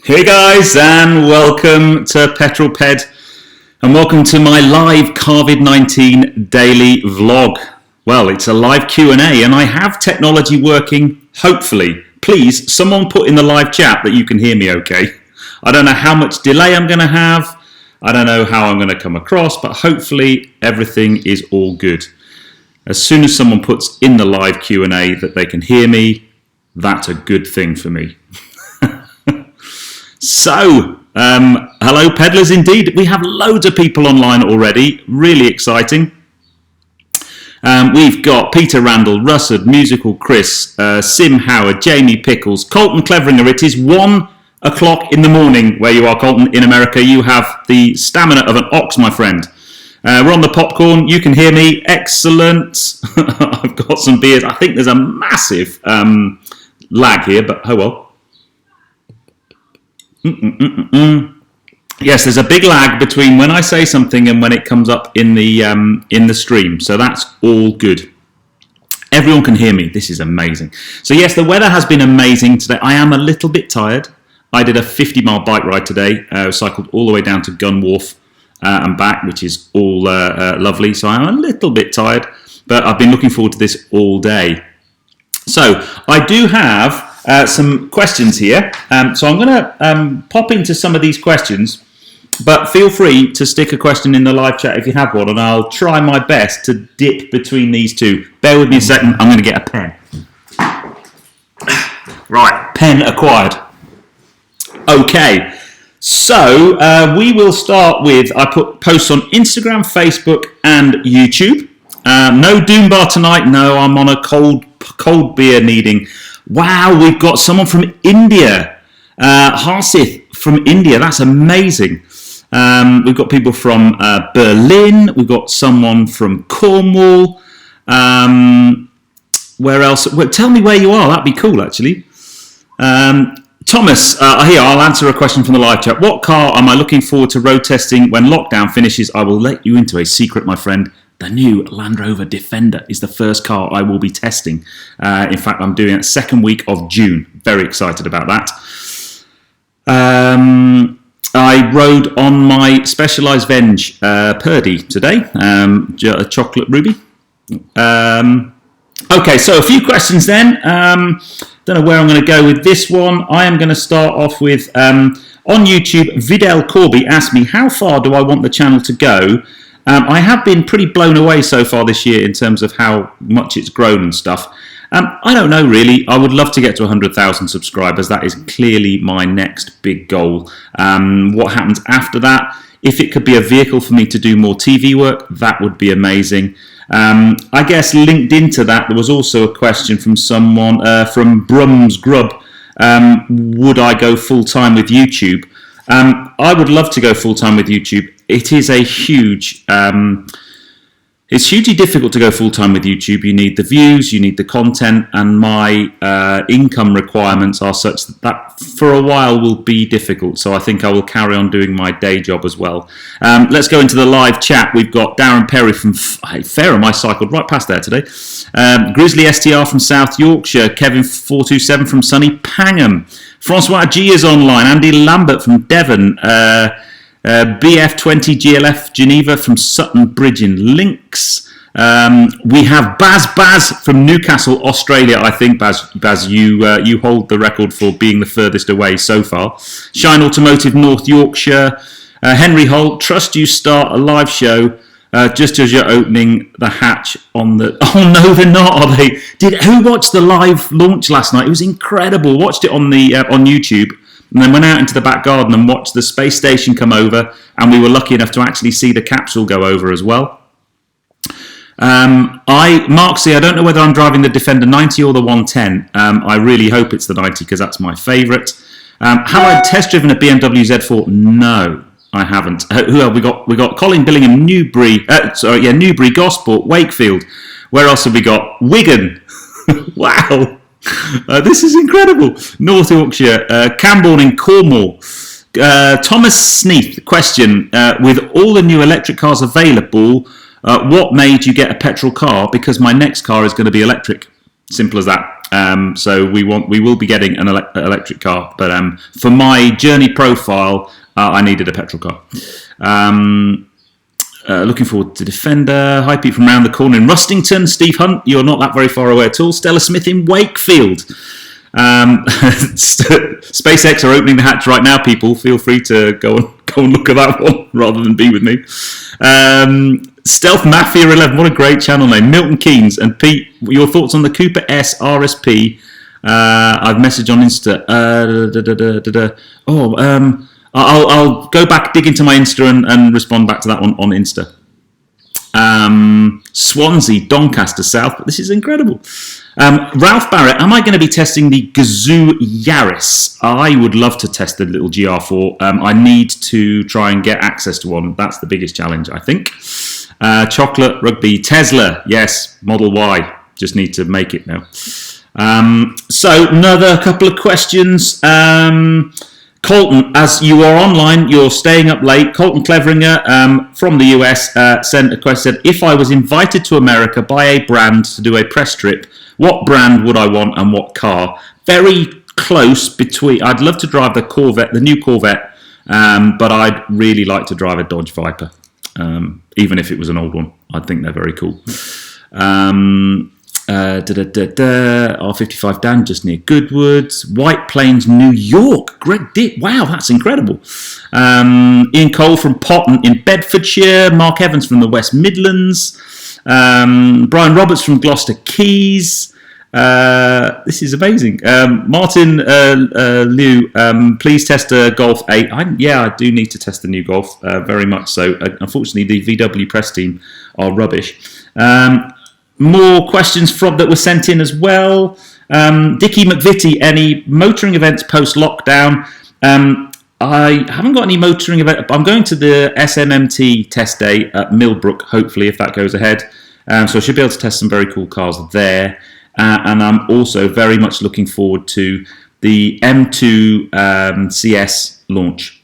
Hey guys, and welcome to Petrol Ped, and welcome to my live CarVis19 daily vlog. Well, it's a live Q&A, and I have technology working, hopefully. Please, someone put in the live chat that you can hear me okay. I don't know how much delay I'm going to have. I don't know how I'm going to come across, but hopefully everything is all good. As soon as someone puts in the live Q&A that they can hear me, that's a good thing for me. So, hello peddlers indeed. We have loads of people online already. Really exciting. We've got Peter Randall, Russell, Musical Chris, Sim Howard, Jamie Pickles, Colton Cleveringer. It is 1 o'clock in the morning where you are, Colton, in America. You have the stamina of an ox, my friend. We're on the popcorn. You can hear me. Excellent. I've got some beers. I think there's a massive lag here, but oh well. Yes, there's a big lag between when I say something and when it comes up in the stream, so that's all good. Everyone can hear me. This is amazing. So yes, the weather has been amazing today. I am a little bit tired. I did a 50-mile bike ride today. I cycled all the way down to Gun Wharf and back, which is all lovely. So I'm a little bit tired, but I've been looking forward to this all day. So I do have some questions here, so I'm going to pop into some of these questions, but feel free to stick a question in the live chat if you have one, and I'll try my best to dip between these two. Bear with me a second, I'm going to get a pen. Right, pen acquired. Okay, so we will start with, I put posts on Instagram, Facebook and YouTube. No Doom Bar tonight, no, I'm on a cold beer needing. Wow, we've got someone from India. Harsith from India, that's amazing. We've got people from Berlin. We've got someone from Cornwall. Where else? Well, tell me where you are. That'd be cool, actually. Thomas, here, I'll answer a question from the live chat. What car am I looking forward to road testing when lockdown finishes? I will let you into a secret, my friend. The new Land Rover Defender is the first car I will be testing. In fact, I'm doing it second week of June. Very excited about that. I rode on my Specialized Venge Purdy today, chocolate ruby. Okay, so a few questions then. Don't know where I'm going to go with this one. I am going to start off with, on YouTube, Vidal Corby asked me, how far do I want the channel to go? I have been pretty blown away so far this year in terms of how much it's grown and stuff. I don't know really. I would love to get to 100,000 subscribers. That is clearly my next big goal. What happens after that? If it could be a vehicle for me to do more TV work, that would be amazing. I guess linked into that, there was also a question from someone, from Brum's Grub. Would I go full-time with YouTube? I would love to go full-time with YouTube. It is a huge, it's hugely difficult to go full-time with YouTube. You need the views, you need the content, and my income requirements are such that for a while will be difficult. So I think I will carry on doing my day job as well. Let's go into the live chat. We've got Darren Perry from Fareham. I cycled right past there today. Grizzly STR from South Yorkshire. Kevin 427 from sunny Pangham. Francois G is online. Andy Lambert from Devon. BF20 GLF Geneva from Sutton Bridge in Links. We have Baz from Newcastle, Australia. I think Baz, you hold the record for being the furthest away so far. Shine Automotive North Yorkshire. Henry Holt, trust you start a live show just as you're opening the hatch on the... Oh no, they're not, are they? Who watched the live launch last night? It was incredible. Watched it on the on YouTube. And then went out into the back garden and watched the space station come over, and we were lucky enough to actually see the capsule go over as well. Mark C, I don't know whether I'm driving the Defender 90 or the 110. I really hope it's the 90 because that's my favourite. Have I test driven a BMW Z4? No, I haven't. Who have we got? We got Colin Billingham, Newbury, Gosport, Wakefield. Where else have we got? Wigan. Wow. This is incredible. North Yorkshire, Camborne in Cornwall. Thomas Sneath, question, with all the new electric cars available, what made you get a petrol car? Because my next car is going to be electric. Simple as that. So we will be getting an electric car, but for my journey profile, I needed a petrol car. Looking forward to Defender. Hi, Pete from round the corner in Rustington. Steve Hunt, you're not that very far away at all. Stella Smith in Wakefield. SpaceX are opening the hatch right now, people. Feel free to go and look at that one rather than be with me. Stealth Mafia 11, what a great channel name. Milton Keynes and Pete, your thoughts on the Cooper S RSP? I've messaged on Insta. I'll go back, dig into my Insta and respond back to that one on Insta. Swansea, Doncaster South, but this is incredible. Ralph Barrett, am I going to be testing the Gazoo Yaris? I would love to test the little GR4. I need to try and get access to one. That's the biggest challenge, I think. Chocolate, Rugby, Tesla, yes, Model Y. Just need to make it now. So another couple of questions. Colton, as you are online, you're staying up late. Colton Cleveringer from the US sent a question. Said, if I was invited to America by a brand to do a press trip, what brand would I want and what car? Very close between. I'd love to drive the Corvette, the new Corvette, but I'd really like to drive a Dodge Viper, even if it was an old one. I think they're very cool. R55 Dan, just near Goodwood. White Plains, New York. Greg Dick, wow, that's incredible. Ian Cole from Potton in Bedfordshire. Mark Evans from the West Midlands. Brian Roberts from Gloucester Keys. This is amazing. Martin Liu, please test a Golf 8. I do need to test the new Golf, very much so. Unfortunately, the VW press team are rubbish. More questions that were sent in as well. Dickie McVitie, any motoring events post-lockdown? I haven't got any motoring event. I'm going to the SMMT test day at Millbrook, hopefully, if that goes ahead. So I should be able to test some very cool cars there. And I'm also very much looking forward to the M2 CS launch,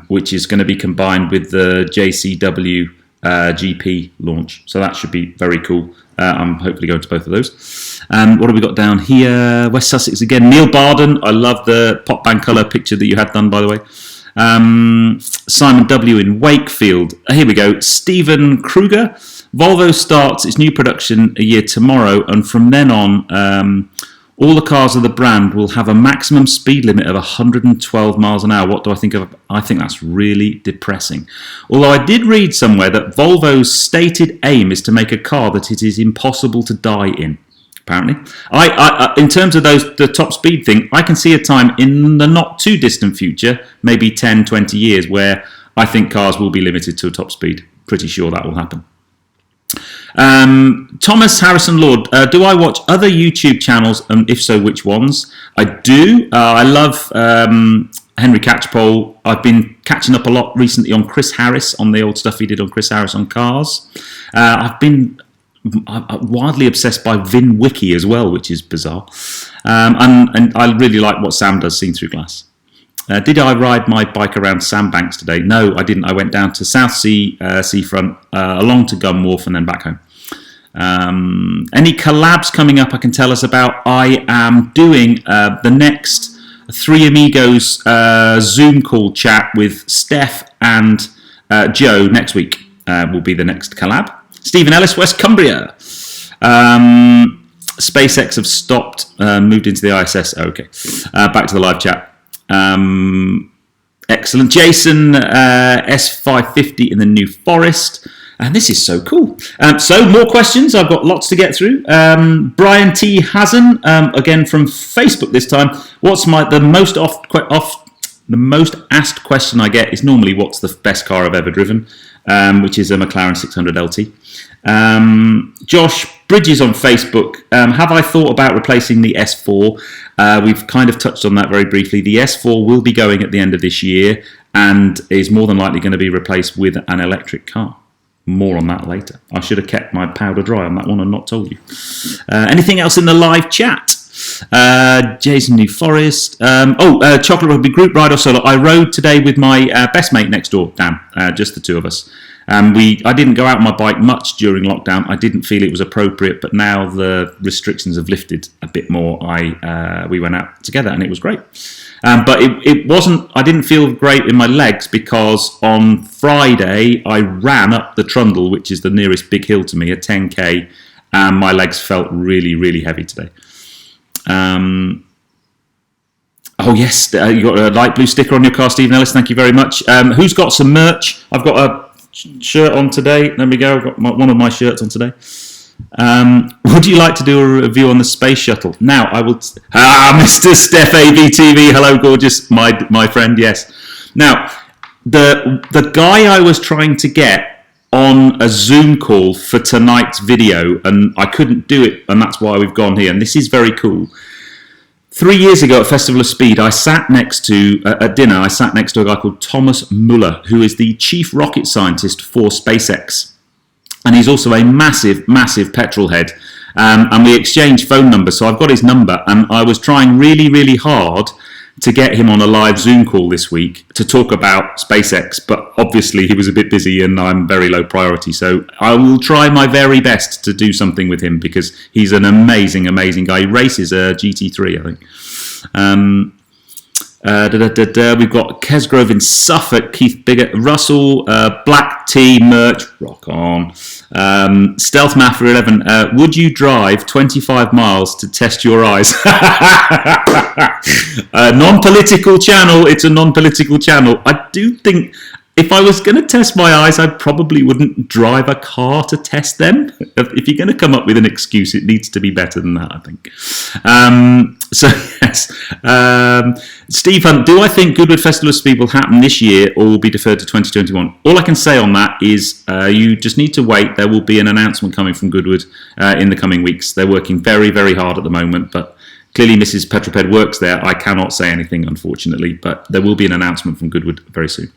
which is going to be combined with the JCW GP launch. So that should be very cool. I'm hopefully going to both of those. What have we got down here? West Sussex again. Neil Barden. I love the pop band colour picture that you had done, by the way. Simon W. in Wakefield. Here we go. Stephen Kruger. Volvo starts its new production a year tomorrow, and from then on, all the cars of the brand will have a maximum speed limit of 112 miles an hour. What do I think of? I think that's really depressing. Although I did read somewhere that Volvo's stated aim is to make a car that it is impossible to die in, apparently. I in terms of the top speed thing, I can see a time in the not too distant future, maybe 10, 20 years, where I think cars will be limited to a top speed. Pretty sure that will happen. Thomas Harrison Lord, do I watch other YouTube channels, and if so, which ones? I do. I love Henry Catchpole. I've been catching up a lot recently on Chris Harris, on the old stuff he did on Chris Harris on cars. I've been wildly obsessed by Vin Wiki as well, which is bizarre. And I really like what Sam does, Seen Through Glass. Did I ride my bike around Sandbanks today? No, I didn't. I went down to Southsea seafront, along to Gun Wharf, and then back home. Any collabs coming up I can tell us about? I am doing the next Three Amigos Zoom call chat with Steph and Joe next week. Will be the next collab. Stephen Ellis, West Cumbria. SpaceX have stopped, moved into the ISS. Okay, back to the live chat. Excellent. Jason S550 in the New Forest. And this is so cool. So more questions. I've got lots to get through. Brian T. Hazen, again from Facebook this time. What's the most asked question I get is normally what's the best car I've ever driven, which is a McLaren 600 LT. Josh Bridges on Facebook. Have I thought about replacing the S4? We've kind of touched on that very briefly. The S4 will be going at the end of this year and is more than likely going to be replaced with an electric car. More on that later. I should have kept my powder dry on that one and not told you. Anything else in the live chat? Jason New Forest. Chocolate Rugby Group Ride or Solo. I rode today with my best mate next door, Dan. Just the two of us. I didn't go out on my bike much during lockdown. I didn't feel it was appropriate, but now the restrictions have lifted a bit more. We went out together and it was great. But it wasn't. I didn't feel great in my legs because on Friday I ran up the Trundle, which is the nearest big hill to me, a 10k, and my legs felt really, really heavy today. Oh yes, you got a light blue sticker on your car, Stephen Ellis. Thank you very much. Who's got some merch? I've got a shirt on today. There we go. I've got one of my shirts on today. Would you like to do a review on the space shuttle? Now I will. Mr. Steph ABTV. Hello, gorgeous, my friend. Yes. Now the guy I was trying to get on a Zoom call for tonight's video, and I couldn't do it, and that's why we've gone here. And this is very cool. 3 years ago at Festival of Speed, I sat next to, at dinner, I sat next to a guy called Thomas Muller, who is the chief rocket scientist for SpaceX. And he's also a massive, massive petrol head. And we exchanged phone numbers, so I've got his number. And I was trying really, really hard to get him on a live Zoom call this week to talk about SpaceX. But obviously he was a bit busy and I'm very low priority. So I will try my very best to do something with him because he's an amazing, amazing guy. He races a GT3, I think. We've got Kesgrove in Suffolk, Keith Biggett, Russell, Black Tea merch, rock on. Stealth Math for 11. Would you drive 25 miles to test your eyes? Non-political channel. It's a non-political channel. I do think if I was going to test my eyes, I probably wouldn't drive a car to test them. If you're going to come up with an excuse, it needs to be better than that, I think. So, yes. Steve Hunt, do I think Goodwood Festival of Speed will happen this year or will be deferred to 2021? All I can say on that is you just need to wait. There will be an announcement coming from Goodwood in the coming weeks. They're working very, very hard at the moment, but clearly Mrs. Petroped works there. I cannot say anything, unfortunately, but there will be an announcement from Goodwood very soon.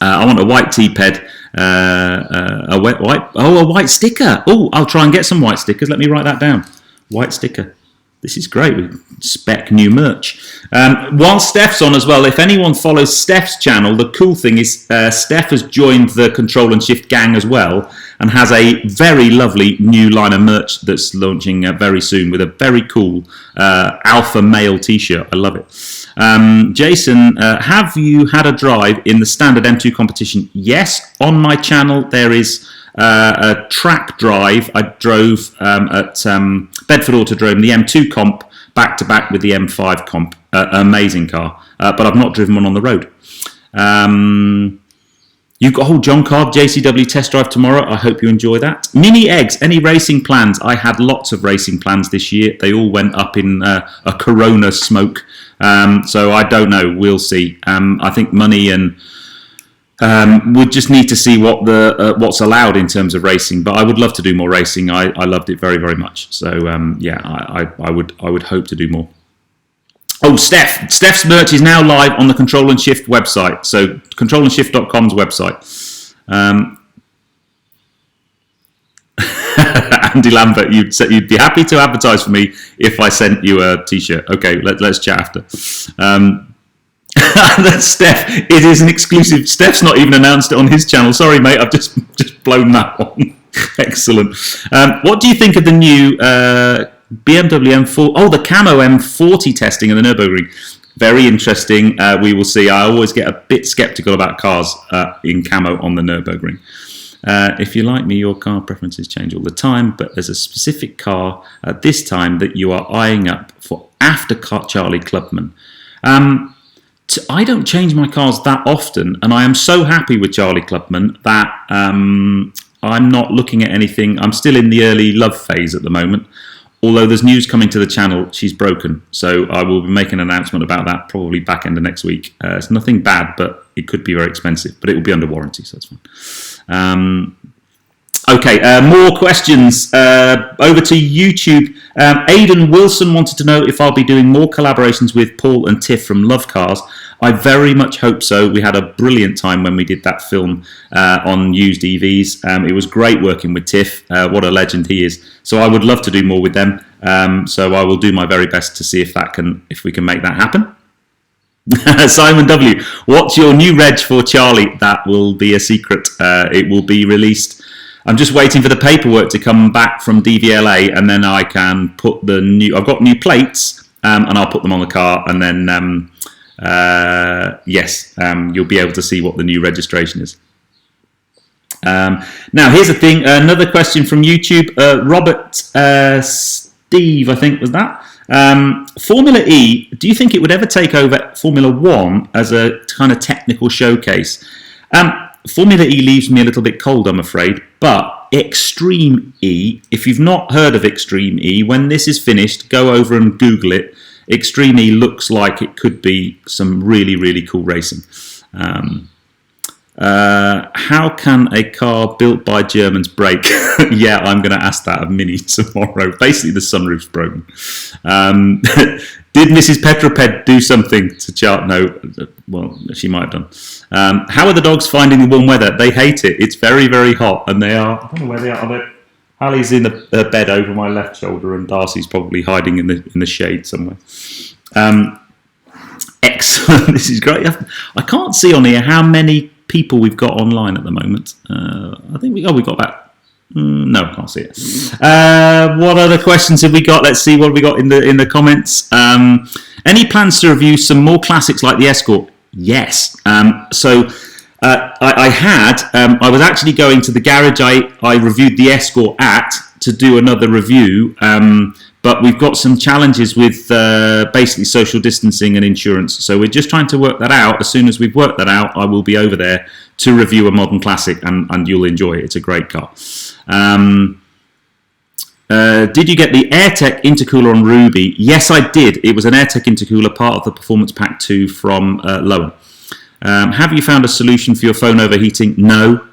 I want a white T-ped, a white sticker. Oh, I'll try and get some white stickers. Let me write that down. White sticker. This is great. We spec new merch. While Steph's on as well, if anyone follows Steph's channel, the cool thing is Steph has joined the Control and Shift gang as well and has a very lovely new line of merch that's launching very soon with a very cool alpha male t-shirt. I love it. Jason, have you had a drive in the standard M2 competition? Yes, on my channel there is a track drive. I drove at Bedford Autodrome, the M2 comp, back to back with the M5 comp. Amazing car, but I've not driven one on the road. You've got John Carb JCW test drive tomorrow. I hope you enjoy that. Mini Eggs, any racing plans? I had lots of racing plans this year. They all went up in a Corona smoke. So I don't know. We'll see. I think money and we'll just need to see what what's allowed in terms of racing. But I would love to do more racing. I loved it very, very much. So yeah, I would hope to do more. Oh, Steph's merch is now live on the Control and Shift website. So controlandshift.com's website. Andy Lambert, you'd be happy to advertise for me if I sent you a t-shirt. Okay, let's chat after. That's Steph. It is an exclusive. Steph's not even announced it on his channel. Sorry, mate. I've just blown that one. Excellent. What do you think of the new BMW M4? Oh, the Camo M40 testing in the Nürburgring. Very interesting. We will see. I always get a bit sceptical about cars in camo on the Nürburgring. If you like me, your car preferences change all the time, but there's a specific car at this time that you are eyeing up for after Charlie Clubman. I don't change my cars that often, and I am so happy with Charlie Clubman that I'm not looking at anything. I'm still in the early love phase at the moment. Although there's news coming to the channel, she's broken. So I will be making an announcement about that probably back end of next week. It's nothing bad, but it could be very expensive. But it will be under warranty, so that's fine. Okay, more questions. Over to YouTube. Aidan Wilson wanted to know if I'll be doing more collaborations with Paul and Tiff from Love Cars. I very much hope so. We had a brilliant time when we did that film on used EVs. It was great working with Tiff. What a legend he is. So I would love to do more with them. So I will do my very best to see if we can make that happen. Simon W. What's your new reg for Charlie? That will be a secret. It will be released. I'm just waiting for the paperwork to come back from DVLA, and then I can put the new. I've got new plates, and I'll put them on the car, and then you'll be able to see what the new registration is. Now, here's the thing. Another question from YouTube. Robert Steve, I think was that. Formula E, do you think it would ever take over Formula 1 as a kind of technical showcase? Formula E leaves me a little bit cold, I'm afraid, but Extreme E, if you've not heard of Extreme E, when this is finished, go over and Google it. Extreme E looks like it could be some really, really cool racing. How can a car built by Germans break? Yeah, I'm going to ask that of Mini tomorrow. Basically, the sunroof's broken. Did Mrs. Petroped do something to chart? No, well, she might have done. How are the dogs finding the warm weather? They hate it. It's very, very hot, and they are. I don't know where they are. Hallie's in the bed over my left shoulder, and Darcy's probably hiding in the shade somewhere. Excellent. This is great. I can't see on here how many people we've got online at the moment. I think we've got about. No, I can't see it. What other questions have we got? Let's see what we got in the comments. Any plans to review some more classics like the Escort? Yes. I was actually going to the garage I reviewed the Escort at to do another review, but we've got some challenges with basically social distancing and insurance. So we're just trying to work that out. As soon as we've worked that out, I will be over there to review a modern classic, and you'll enjoy it. It's a great car. Did you get the AirTech intercooler on Ruby? Yes, I did. It was an AirTech intercooler, part of the Performance Pack 2 from Lowen. Have you found a solution for your phone overheating? No,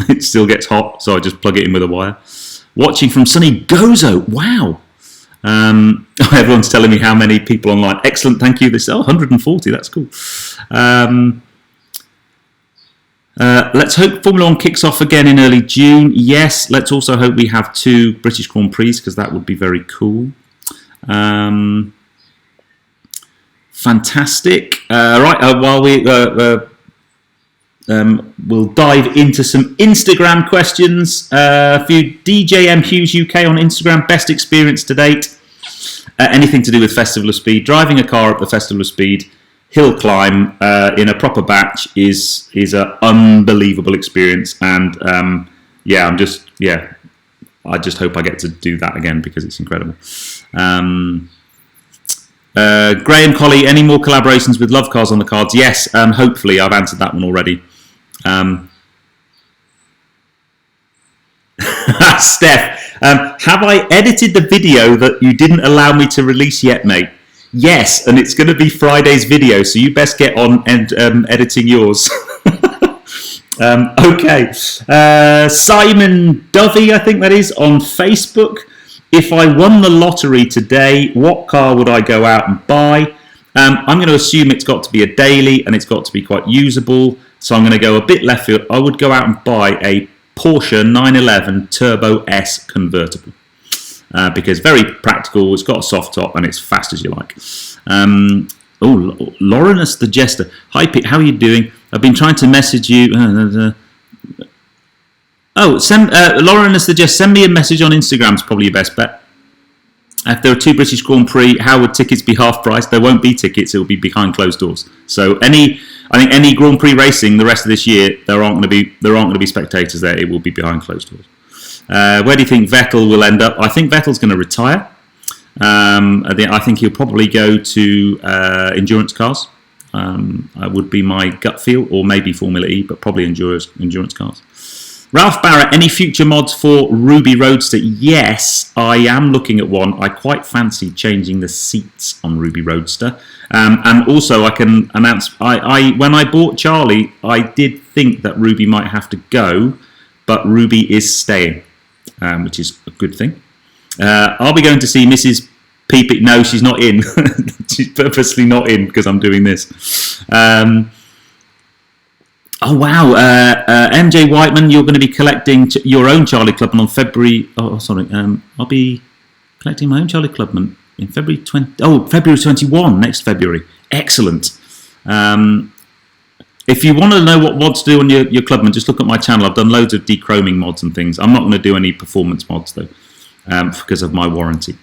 it still gets hot, so I just plug it in with a wire. Watching from sunny Gozo. Wow. Everyone's telling me how many people online. Excellent, thank you. 140, that's cool. Let's hope Formula 1 kicks off again in early June. Yes, let's also hope we have 2 British Grand Prix, because that would be very cool. Fantastic. While we'll dive into some Instagram questions. A few DJM Hughes UK on Instagram. Best experience to date. Anything to do with Festival of Speed. Driving a car up the Festival of Speed hill climb in a proper batch is an unbelievable experience. And I just hope I get to do that again, because it's incredible. Graham Colley, any more collaborations with Love Cars on the cards? Yes, hopefully. I've answered that one already. Steph, have I edited the video that you didn't allow me to release yet, mate? Yes, and it's going to be Friday's video, so you best get on and editing yours. Okay. Simon Dovey, I think that is, on Facebook. If I won the lottery today, what car would I go out and buy? I'm going to assume it's got to be a daily, and it's got to be quite usable. So I'm going to go a bit left field. I would go out and buy a Porsche 911 Turbo S convertible. Because very practical, it's got a soft top, and it's fast as you like. Laurenus the Jester. Hi Pete, how are you doing? I've been trying to message you. Laurenus the Jester, send me a message on Instagram is probably your best bet. If there are 2 British Grand Prix, how would tickets be half price? There won't be tickets, it will be behind closed doors. So I think any Grand Prix racing the rest of this year, there aren't going to be spectators there. It will be behind closed doors. Where do you think Vettel will end up? I think Vettel's going to retire. I think he'll probably go to endurance cars. Would be my gut feel, or maybe Formula E, but probably endurance cars. Ralph Barrett, any future mods for Ruby Roadster? Yes, I am looking at one. I quite fancy changing the seats on Ruby Roadster. And also I can announce, when I bought Charlie, I did think that Ruby might have to go, but Ruby is staying, which is a good thing. I'll be going to see Mrs. Peepy. No, she's not in. She's purposely not in because I'm doing this. Oh wow, MJ Whiteman, you're going to be collecting your own Charlie Clubman on February. I'll be collecting my own Charlie Clubman in February 21, next February. Excellent. If you want to know what mods to do on your Clubman, just look at my channel. I've done loads of dechroming mods and things. I'm not going to do any performance mods though, because of my warranty.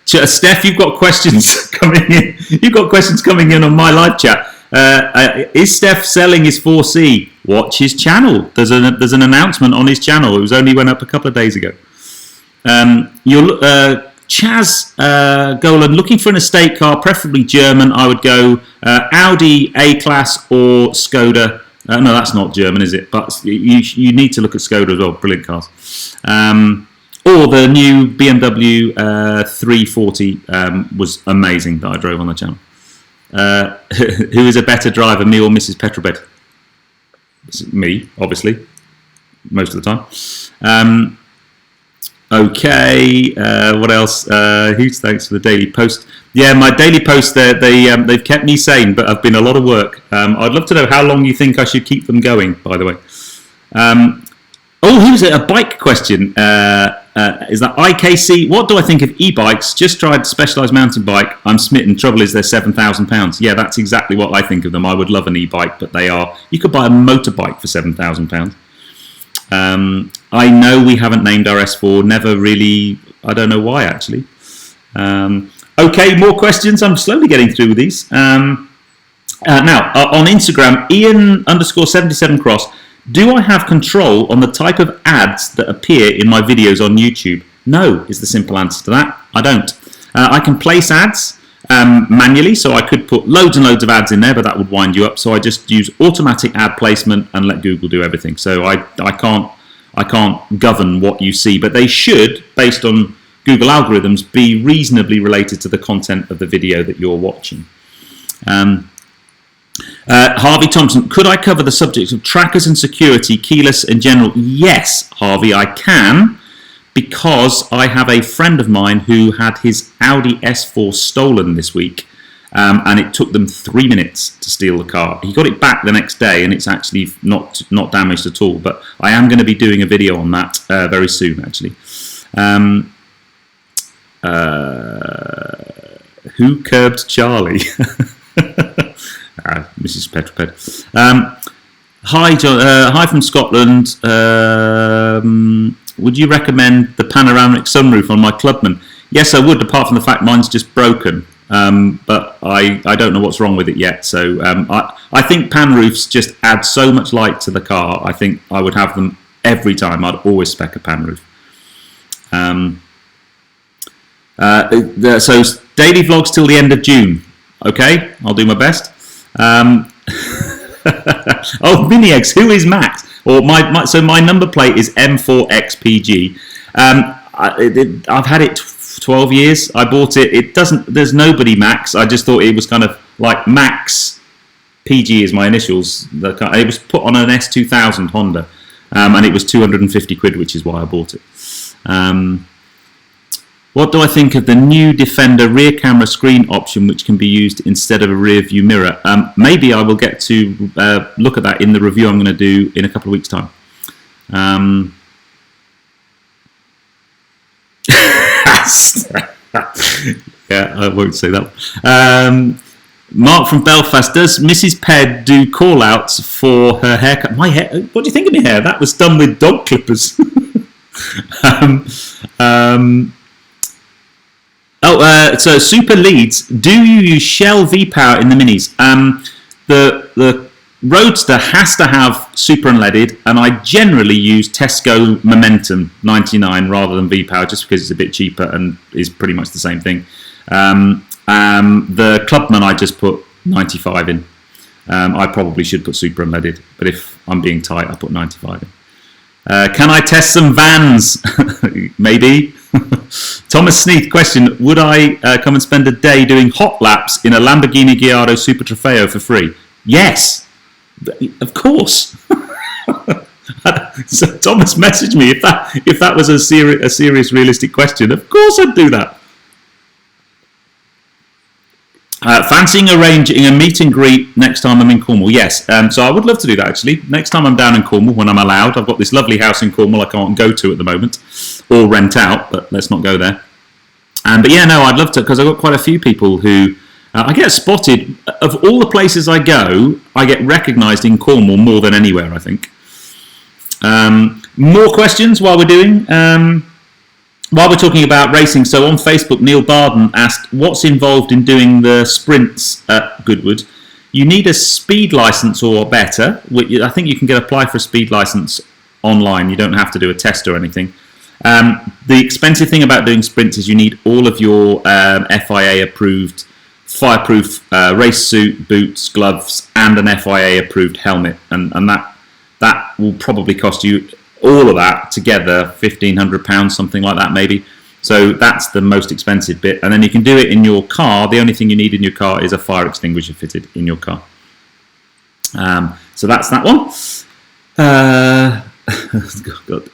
Steph, you've got questions coming in. You've got questions coming in on my live chat. Is Steph selling his 4C? Watch his channel. There's an announcement on his channel. It was only went up a couple of days ago. Chaz Golan, looking for an estate car, preferably German. I would go Audi A-Class or Skoda. No, that's not German, is it? But you need to look at Skoda as well. Brilliant cars. Or the new BMW 340 was amazing that I drove on the channel. Who is a better driver, me or Mrs. Petrol? Me, obviously, most of the time. Okay, what else? Huge thanks for the daily post. Yeah, my daily post there, they've kept me sane, but have been a lot of work. I'd love to know how long you think I should keep them going, by the way. Here's a bike question. Is that IKC? What do I think of e-bikes? Just tried Specialized mountain bike. I'm smitten. Trouble is they're £7,000. Yeah, that's exactly what I think of them. I would love an e-bike, but they are. You could buy a motorbike for £7,000. I know we haven't named our S4. Never really. I don't know why actually. Okay, more questions. I'm slowly getting through these. Now on Instagram, Ian_77cross. Do I have control on the type of ads that appear in my videos on YouTube? No, is the simple answer to that. I don't. I can place ads manually, so I could put loads and loads of ads in there, but that would wind you up. So I just use automatic ad placement and let Google do everything. So I can't govern what you see, but they should, based on Google algorithms, be reasonably related to the content of the video that you're watching. Harvey Thompson, could I cover the subject of trackers and security, keyless in general? Yes, Harvey, I can, because I have a friend of mine who had his Audi S4 stolen this week, and it took them 3 minutes to steal the car. He got it back the next day, and it's actually not damaged at all, but I am going to be doing a video on that very soon, actually. Who curbed Charlie? Mrs. Petrol. Hi, John. Hi from Scotland. Would you recommend the panoramic sunroof on my Clubman? Yes, I would, apart from the fact mine's just broken. But I don't know what's wrong with it yet. So I think pan roofs just add so much light to the car. I think I would have them every time. I'd always spec a pan roof. So daily vlogs till the end of June. Okay, I'll do my best. Oh, mini eggs. Who is Max? Or so my number plate is M4XPG. I've had it 12 years. I bought it. It doesn't. There's nobody Max. I just thought it was kind of like Max. PG is my initials. It was put on an S2000 Honda, and it was 250 quid, which is why I bought it. What do I think of the new Defender rear camera screen option, which can be used instead of a rear view mirror? Maybe I will get to look at that in the review I'm going to do in a couple of weeks' time. Yeah, I won't say that. Mark from Belfast, does Mrs. Ped do call-outs for her haircut? My hair? What do you think of my hair? That was done with dog clippers. So Super Leads, do you use Shell V-Power in the Minis? The Roadster has to have super unleaded, and I generally use Tesco Momentum 99 rather than V-Power, just because it's a bit cheaper and is pretty much the same thing. The Clubman I just put 95 in. I probably should put super unleaded, but if I'm being tight, I put 95 in. Can I test some vans? Maybe. Thomas Sneath, question, would I come and spend a day doing hot laps in a Lamborghini Gallardo Super Trofeo for free? Yes, of course. So Thomas messaged me if that was a serious realistic question. Of course I'd do that. Fancying arranging a meet and greet next time I'm in Cornwall? Yes, so I would love to do that actually. Next time I'm down in Cornwall, when I'm allowed. I've got this lovely house in Cornwall I can't go to at the moment, or rent out, but let's not go there. But yeah, no, I'd love to, because I've got quite a few people who I get spotted. Of all the places I go, I get recognised in Cornwall more than anywhere, I think. More questions while we're doing, while we're talking about racing. So on Facebook, Neil Barden asked, what's involved in doing the sprints at Goodwood? You need a speed licence or better. I think you can apply for a speed licence online. You don't have to do a test or anything. The expensive thing about doing sprints is you need all of your FIA approved fireproof race suit, boots, gloves, and an FIA approved helmet, and that will probably cost you all of that together £1,500, something like that maybe. So that's the most expensive bit, and then you can do it in your car. The only thing you need in your car is a fire extinguisher fitted in your car. So that's that one.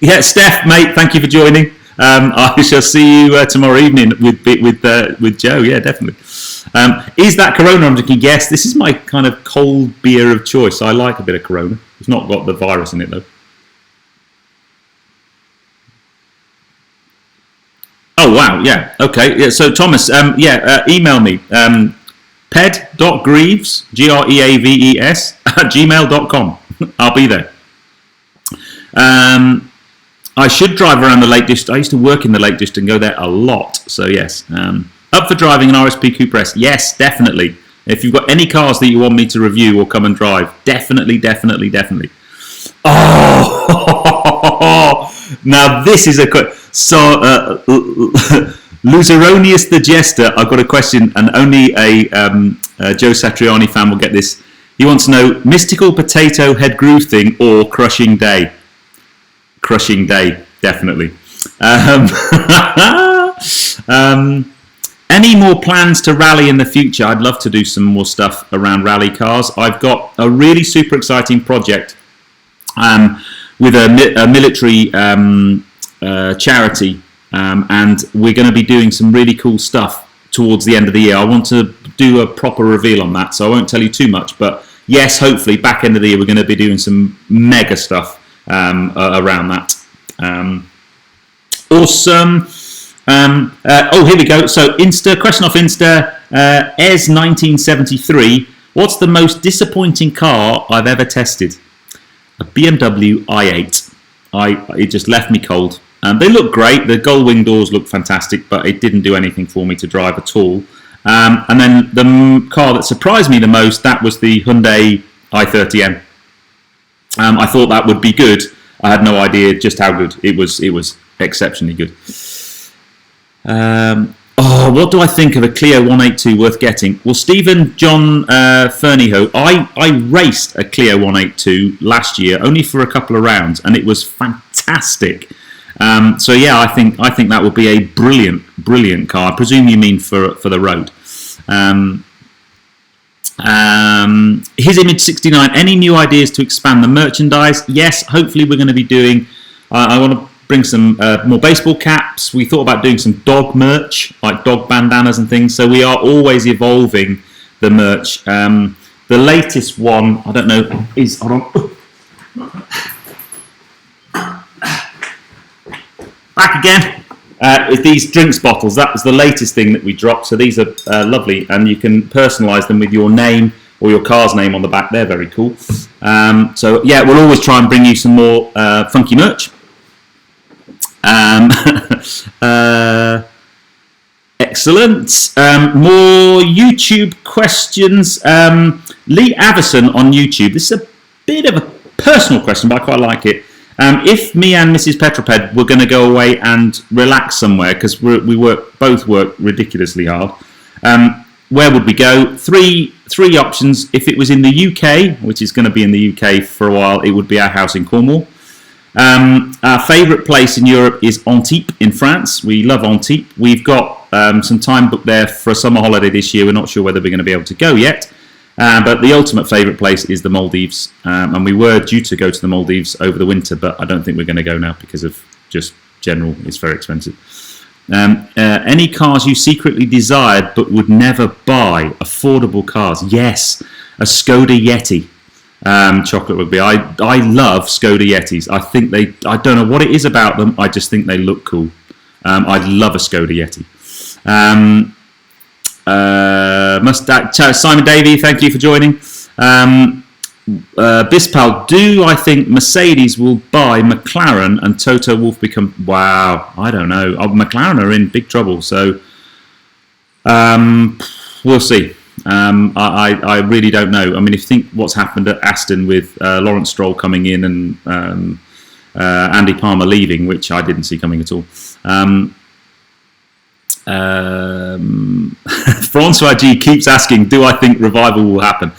Yeah, Steph, mate, thank you for joining. I shall see you tomorrow evening with Joe. Yeah, definitely. Is that Corona I'm drinking? Yes, this is my kind of cold beer of choice. I like a bit of Corona. It's not got the virus in it though. Oh wow, yeah, okay. Yeah, so Thomas, email me ped.greaves, greaves @gmail.com. I'll be there. I should drive around the Lake District. I used to work in the Lake District and go there a lot. So yes, up for driving an RSP Coupe S. Yes, definitely. If you've got any cars that you want me to review or come and drive, definitely. Oh, now this is a Luzeronius the Jester. I've got a question, and only a Joe Satriani fan will get this. He wants to know: mystical potato head groove thing or crushing day? Crushing day, definitely. Any more plans to rally in the future? I'd love to do some more stuff around rally cars. I've got a really super exciting project with a military charity, and we're going to be doing some really cool stuff towards the end of the year. I want to do a proper reveal on that, so I won't tell you too much, but yes, hopefully back end of the year we're going to be doing some mega stuff around that. Awesome. Here we go. So Insta, question off Insta, Ez1973, what's the most disappointing car I've ever tested? A BMW i8. It just left me cold. They look great. The gull wing doors look fantastic, but it didn't do anything for me to drive at all. And then the car that surprised me the most, that was the Hyundai i30M. I thought that would be good. I had no idea just how good it was. It was exceptionally good. What do I think of a Clio 182 worth getting? Well, Stephen John Fernyho, I raced a Clio 182 last year, only for a couple of rounds, and it was fantastic. So yeah, I think that would be a brilliant car. I presume you mean for the road. His Image 69, any new ideas to expand the merchandise? Yes, hopefully we're going to be doing, I want to bring some more baseball caps. We thought about doing some dog merch, like dog bandanas and things, so we are always evolving the merch. The latest one, I don't know, is, hold on, back again. With these drinks bottles, that was the latest thing that we dropped. So these are lovely, and you can personalise them with your name or your car's name on the back. They're very cool. So yeah, we'll always try and bring you some more funky merch. Excellent. More YouTube questions. Lee Avison on YouTube. This is a bit of a personal question, but I quite like it. If me and Mrs. Petroped were going to go away and relax somewhere, because we both work ridiculously hard, where would we go? Three options. If it was in the UK, which is going to be in the UK for a while, it would be our house in Cornwall. Our favourite place in Europe is Antibes in France. We love Antibes. We've got some time booked there for a summer holiday this year. We're not sure whether we're going to be able to go yet. But the ultimate favourite place is the Maldives, and we were due to go to the Maldives over the winter, but I don't think we're going to go now because of just general, it's very expensive. Any cars you secretly desired but would never buy? Affordable cars? Yes, a Skoda Yeti. Chocolate rugby. I love Skoda Yetis. I don't know what it is about them, I just think they look cool. I'd love a Skoda Yeti. Simon Davey, thank you for joining. Bispal, do I think Mercedes will buy McLaren and Toto Wolff become... Wow, I don't know. McLaren are in big trouble, so we'll see. I really don't know. I mean, if you think what's happened at Aston with Lawrence Stroll coming in and Andy Palmer leaving, which I didn't see coming at all. Francois G keeps asking, do I think revival will happen?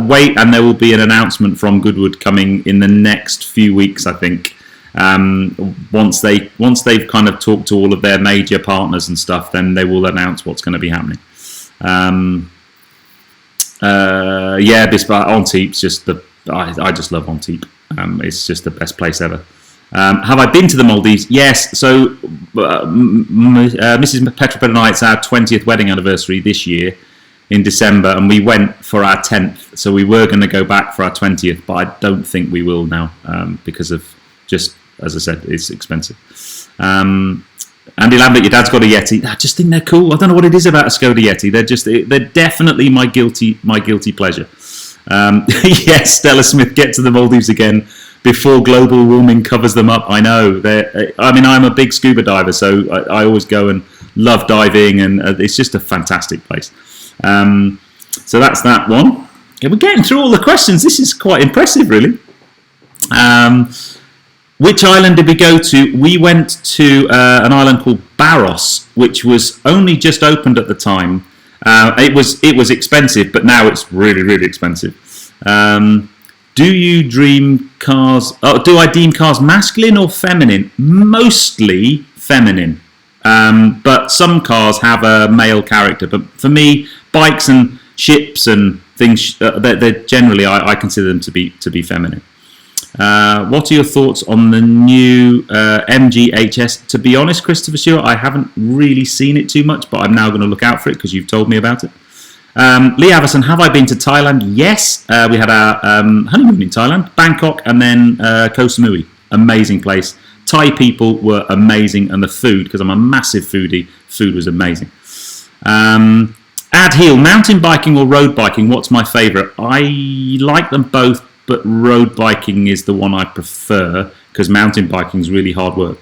Wait, and there will be an announcement from Goodwood coming in the next few weeks, I think. Once they've kind of talked to all of their major partners and stuff, then they will announce what's going to be happening. This Antibes just I just love Antibes. It's just the best place ever. Have I been to the Maldives? Yes. So Mrs. Petrol and I, it's our 20th wedding anniversary this year in December, and we went for our 10th. So we were going to go back for our 20th, but I don't think we will now because of just, as I said, it's expensive. Andy Lambert, your dad's got a Yeti. I just think they're cool. I don't know what it is about a Skoda Yeti. They're definitely my guilty pleasure. Yes, Stella Smith, get to the Maldives again before global warming covers them up. I know. I'm a big scuba diver, so I always go and love diving, and it's just a fantastic place. So that's that one. Okay, we're getting through all the questions. This is quite impressive, really. Which island did we go to? We went to an island called Barros, which was only just opened at the time. It was expensive, but now it's really, really expensive. Do you dream cars? Do I deem cars masculine or feminine? Mostly feminine, but some cars have a male character. But for me, bikes and ships and things, they're generally I consider them to be feminine. What are your thoughts on the new MGHS? To be honest, Christopher Stewart, I haven't really seen it too much, but I'm now going to look out for it because you've told me about it. Lee Avison, have I been to Thailand? Yes, we had our honeymoon in Thailand, Bangkok, and then Koh Samui. Amazing place. Thai people were amazing, and the food, because I'm a massive foodie, food was amazing. Ad Heel, mountain biking or road biking, what's my favourite? I like them both, but road biking is the one I prefer because mountain biking is really hard work.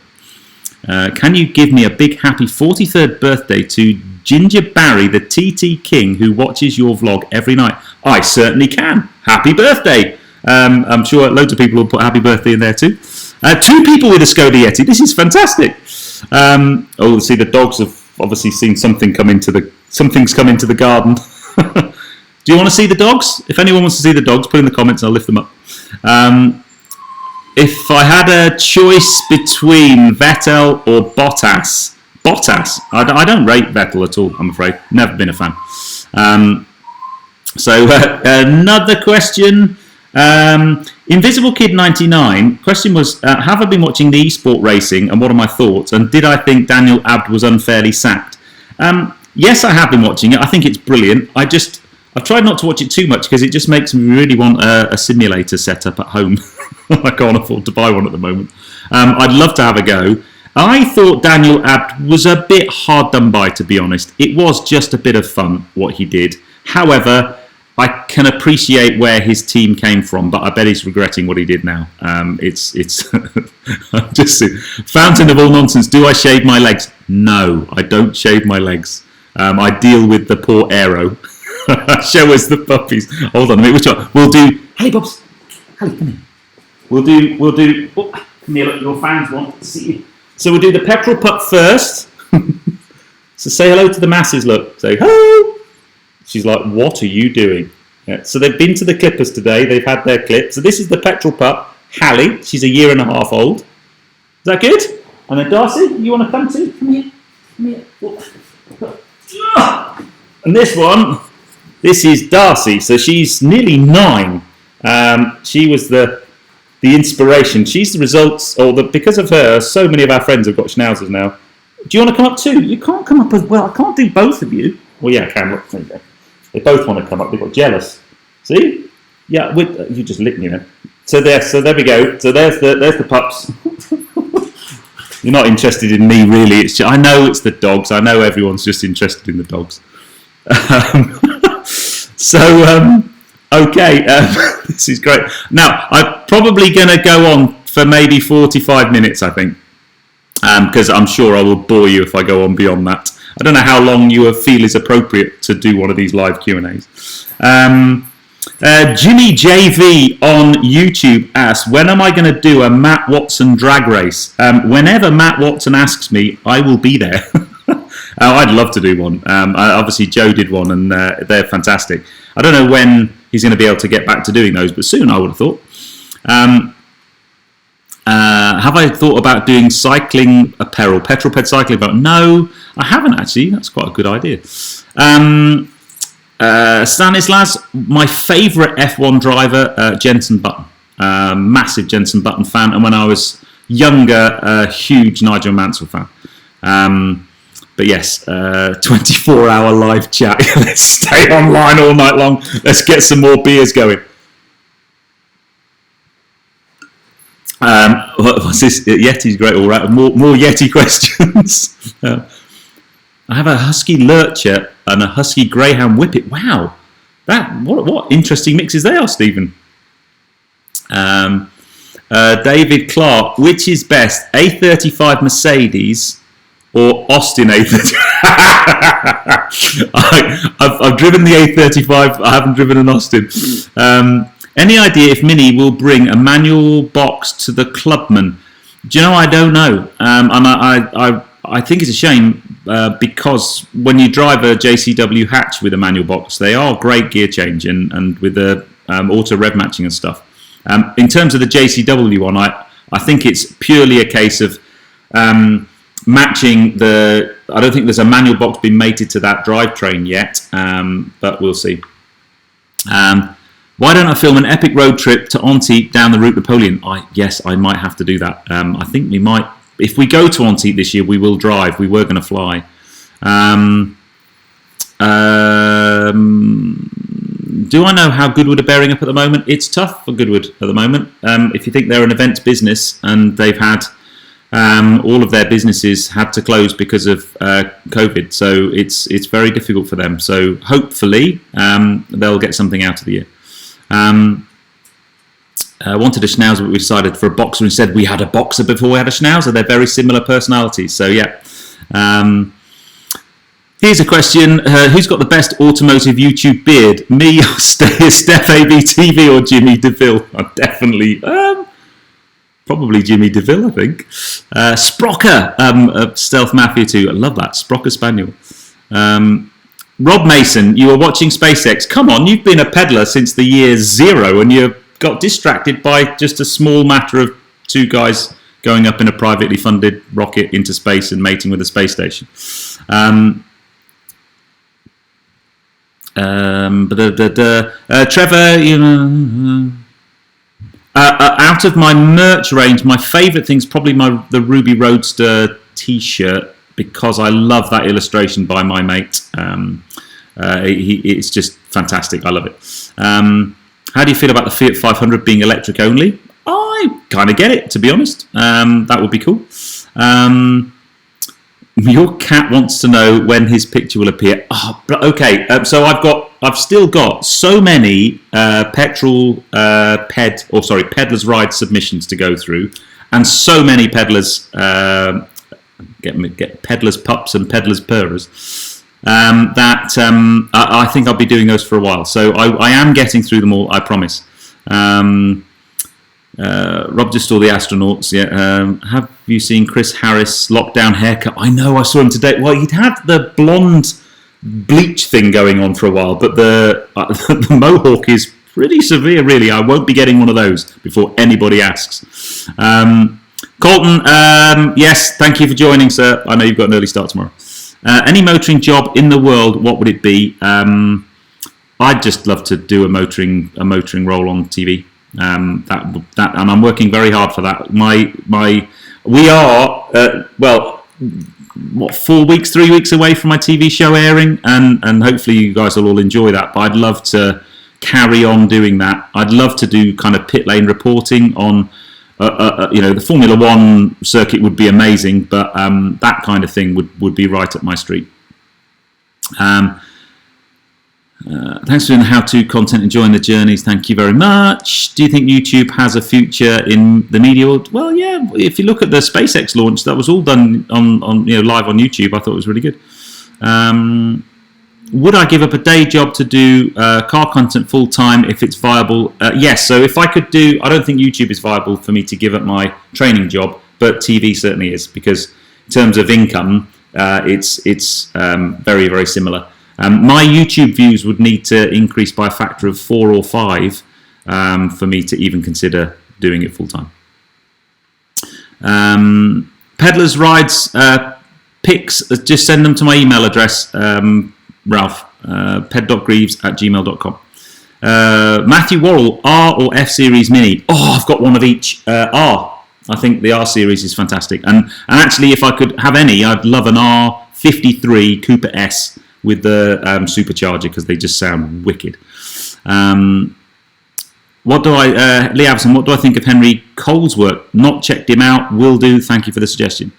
Can you give me a big happy 43rd birthday to Ginger Barry, the TT King, who watches your vlog every night? I certainly can. Happy birthday. I'm sure loads of people will put happy birthday in there too. 2 people with a Skoda Yeti. This is fantastic. See, the dogs have obviously seen something's come into the garden. Do you want to see the dogs? If anyone wants to see the dogs, put in the comments and I'll lift them up. If I had a choice between Vettel or Bottas, I don't rate Vettel at all, I'm afraid. Never been a fan. Another question. Invisible Kid 99. Question was, have I been watching the eSport racing and what are my thoughts? And did I think Daniel Abt was unfairly sacked? Yes, I have been watching it. I think it's brilliant. I've tried not to watch it too much because it just makes me really want a simulator set up at home. I can't afford to buy one at the moment. I'd love to have a go. I thought Daniel Abt was a bit hard done by, to be honest. It was just a bit of fun, what he did. However, I can appreciate where his team came from, but I bet he's regretting what he did now. It's just fountain of all nonsense. Do I shave my legs? No, I don't shave my legs. I deal with the poor aero. Show us the puppies. Hold on a minute. Which one? We'll do. Hey, Bobs. Hey, come here. We'll do. Oh, come here. Look, your fans want to see you. So we'll do the Petrol pup first. So say hello to the masses. Look. Say hello. She's like, what are you doing? Yeah. So they've been to the clippers today. They've had their clip. So this is the Petrol pup, Hallie. She's 1.5 years old. Is that good? And then Darcy, you want to come too? Come here. Come here. And this one. This is Darcy, so she's nearly 9. She was the inspiration. She's the results, because of her, so many of our friends have got schnauzers now. Do you want to come up too? You can't come up as well. I can't do both of you. Well, yeah, I can. Look, there you go. They both want to come up. They got jealous. See? Yeah, you just licked me then. So there we go. So there's the pups. You're not interested in me, really. It's just, I know it's the dogs. I know everyone's just interested in the dogs. Okay, this is great. Now, I'm probably going to go on for maybe 45 minutes, I think, because I'm sure I will bore you if I go on beyond that. I don't know how long you feel is appropriate to do one of these live Q&As. Jimmy JV on YouTube asks, when am I going to do a Matt Watson drag race? Whenever Matt Watson asks me, I will be there. I'd love to do one. Obviously, Joe did one, and they're fantastic. I don't know when he's going to be able to get back to doing those, but soon, I would have thought. Have I thought about doing cycling apparel, Petrol Ped cycling apparel? No, I haven't actually. That's quite a good idea. Stanislas, my favourite F1 driver, Jenson Button. Massive Jenson Button fan, and when I was younger, a huge Nigel Mansell fan. But yes, 24-hour live chat. Let's stay online all night long. Let's get some more beers going. What's this? Yeti's great. All right, more Yeti questions. I have a Husky Lurcher and a Husky Greyhound Whippet. Wow, what interesting mixes they are, Stephen. David Clark, which is best, A35 Mercedes or Austin A35? I've driven the A35. I haven't driven an Austin. Any idea if Mini will bring a manual box to the Clubman? Do you know, I don't know. And I think it's a shame because when you drive a JCW hatch with a manual box, they are great gear change and with the auto rev matching and stuff. In terms of the JCW one, I think it's purely a case of matching the... I don't think there's a manual box been mated to that drivetrain yet, but we'll see. Why don't I film an epic road trip to Antibes down the route Napoleon? Yes, I might have to do that. I think we might... If we go to Antibes this year, we will drive. We were going to fly. Do I know how Goodwood are bearing up at the moment? It's tough for Goodwood at the moment. If you think they're an events business and they've had all of their businesses had to close because of COVID, so it's very difficult for them. So hopefully they'll get something out of the year. Wanted a Schnauzer, but we decided for a boxer instead. We had a boxer before we had a Schnauzer. They're very similar personalities. So yeah. Here's a question. Who's got the best automotive YouTube beard? Me, Steph ABTV, or Jimmy DeVille? Definitely, probably Jimmy DeVille, I think. Sprocker, Stealth Mafia 2. I love that. Sprocker Spaniel. Rob Mason, you were watching SpaceX. Come on, you've been a peddler since the year 0 and you got distracted by just a small matter of two guys going up in a privately funded rocket into space and mating with a space station. Trevor, you know, out of my merch range, my favourite thing's probably the Ruby Roadster T-shirt because I love that illustration by my mate. It's just fantastic. I love it. How do you feel about the Fiat 500 being electric only? I kind of get it, to be honest. That would be cool. Your cat wants to know when his picture will appear. Okay. So I've still got so many Peddlers Ride submissions to go through, and so many Peddlers get Peddlers Pups and Peddlers Purrs. I think I'll be doing those for a while. So I am getting through them all, I promise. Rob just saw the astronauts. Yeah. Have you seen Chris Harris' lockdown haircut? I know, I saw him today. Well, he'd had the blonde bleach thing going on for a while, but the mohawk is pretty severe, really. I won't be getting one of those before anybody asks. Colton, yes, thank you for joining, sir. I know you've got an early start tomorrow. Any motoring job in the world, what would it be? I'd just love to do a motoring role on TV. And I'm working very hard for that. We are 3 weeks away from my TV show airing, and hopefully you guys will all enjoy that. But I'd love to carry on doing that. I'd love to do kind of pit lane reporting on the Formula One circuit would be amazing, but that kind of thing would be right up my street. Thanks for doing the how-to content, enjoying the journeys. Thank you very much. Do you think YouTube has a future in the media world? Well, yeah. If you look at the SpaceX launch, that was all done on live on YouTube. I thought it was really good. Would I give up a day job to do car content full time if it's viable? Yes. So if I could do, I don't think YouTube is viable for me to give up my training job, but TV certainly is, because in terms of income, it's very, very similar. My YouTube views would need to increase by a factor of 4 or 5 for me to even consider doing it full time. Peddlers Rides pics, just send them to my email address, Ralph, ped.greaves@gmail.com. Matthew Worrell, R or F Series Mini? Oh, I've got one of each. R. I think the R Series is fantastic. And actually, if I could have any, I'd love an R53 Cooper S with the supercharger, because they just sound wicked. Lee Avison, what do I think of Henry Cole's work? Not checked him out. Will do. Thank you for the suggestion.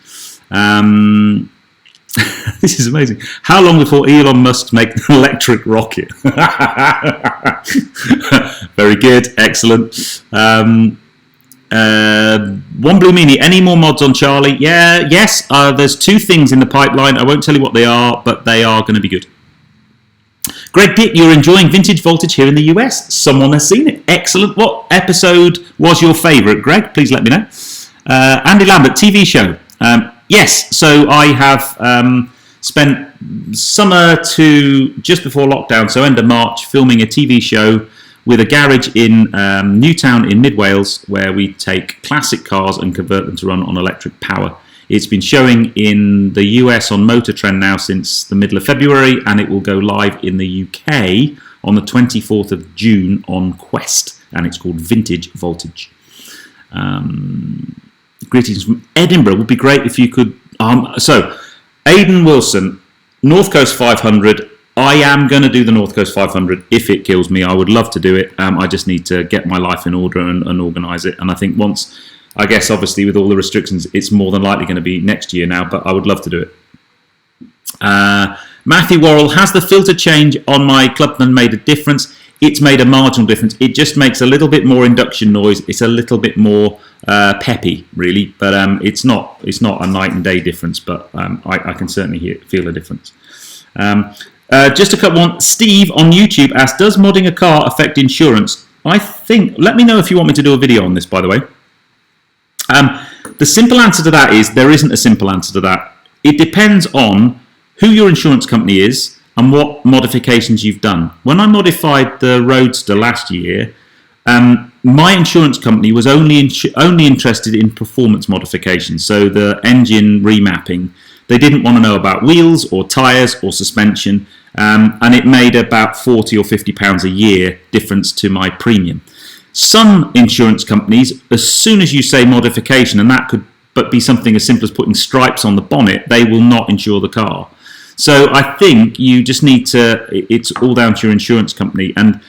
This is amazing. How long before Elon Musk makes an electric rocket? Very good. Excellent. One Blue Meanie, any more mods on Charlie? Yes, there's 2 things in the pipeline. I won't tell you what they are, but they are going to be good. Greg Dick, you're enjoying Vintage Voltage here in the US. Someone has seen it. Excellent. What episode was your favourite, Greg? Please let me know. Andy Lambert, TV show. Yes, so I have spent summer to just before lockdown, so end of March, filming a TV show with a garage in Newtown in Mid Wales, where we take classic cars and convert them to run on electric power. It's been showing in the US on Motor Trend now since the middle of February, and it will go live in the UK on the 24th of June on Quest, and it's called Vintage Voltage. Greetings from Edinburgh. Would be great if you could. So, Aidan Wilson, North Coast 500. I am going to do the North Coast 500 if it kills me. I would love to do it. I just need to get my life in order and organise it. And I think once, I guess, obviously with all the restrictions, it's more than likely going to be next year now, but I would love to do it. Matthew Worrell, has the filter change on my Clubman made a difference? It's made a marginal difference. It just makes a little bit more induction noise. It's a little bit more peppy, really, but it's not a night and day difference. But I can certainly feel a difference. Just a couple one. Steve on YouTube asks, does modding a car affect insurance? I think. Let me know if you want me to do a video on this. By the way, the simple answer to that is there isn't a simple answer to that. It depends on who your insurance company is and what modifications you've done. When I modified the Roadster last year, my insurance company was only interested in performance modifications, so the engine remapping. They didn't want to know about wheels or tyres or suspension, and it made about £40 or £50 a year difference to my premium. Some insurance companies, as soon as you say modification, and that could but be something as simple as putting stripes on the bonnet, they will not insure the car. So I think you just need to, it's all down to your insurance company. And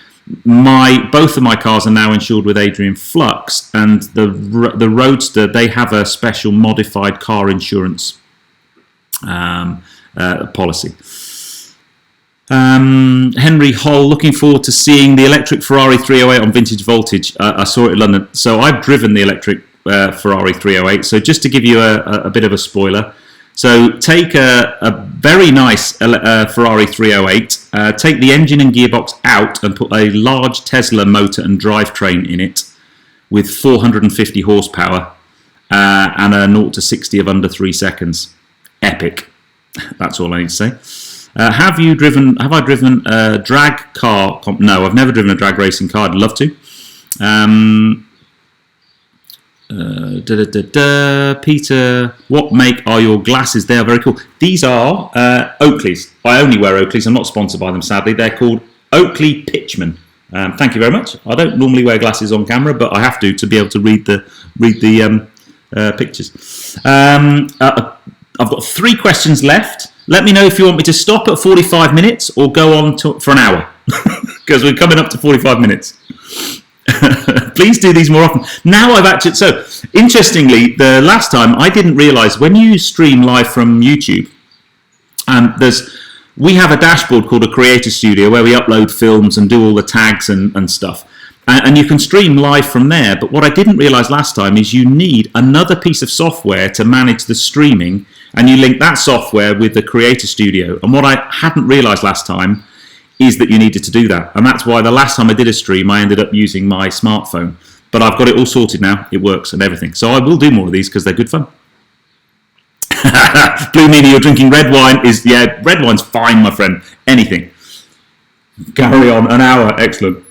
both of my cars are now insured with Adrian Flux, and the Roadster, they have a special modified car insurance policy. Henry Hull, looking forward to seeing the electric Ferrari 308 on Vintage Voltage. I saw it in London. So I've driven the electric Ferrari 308. So just to give you a bit of a spoiler. So take a very nice Ferrari 308, take the engine and gearbox out and put a large Tesla motor and drivetrain in it with 450 horsepower and a 0 to 60 of under 3 seconds. Epic. That's all I need to say. Have I driven a drag car? No, I've never driven a drag racing car. I'd love to. Peter, what make are your glasses? They are very cool. These are Oakleys. I only wear Oakleys. I'm not sponsored by them, sadly. They're called Oakley Pitchman. Thank you very much. I don't normally wear glasses on camera, but I have to be able to read the pictures. I've got 3 questions left. Let me know if you want me to stop at 45 minutes or go on for an hour, because we're coming up to 45 minutes. Please do these more often. Now I've actually... So, interestingly, the last time I didn't realise when you stream live from YouTube, we have a dashboard called a Creator Studio where we upload films and do all the tags and stuff. And you can stream live from there. But what I didn't realise last time is you need another piece of software to manage the streaming, and you link that software with the Creator Studio. And what I hadn't realised last time is that you needed to do that. And that's why the last time I did a stream, I ended up using my smartphone. But I've got it all sorted now. It works and everything. So I will do more of these because they're good fun. Blue Meanie, you're drinking red wine. Yeah, red wine's fine, my friend. Anything. Carry on. An hour. Excellent.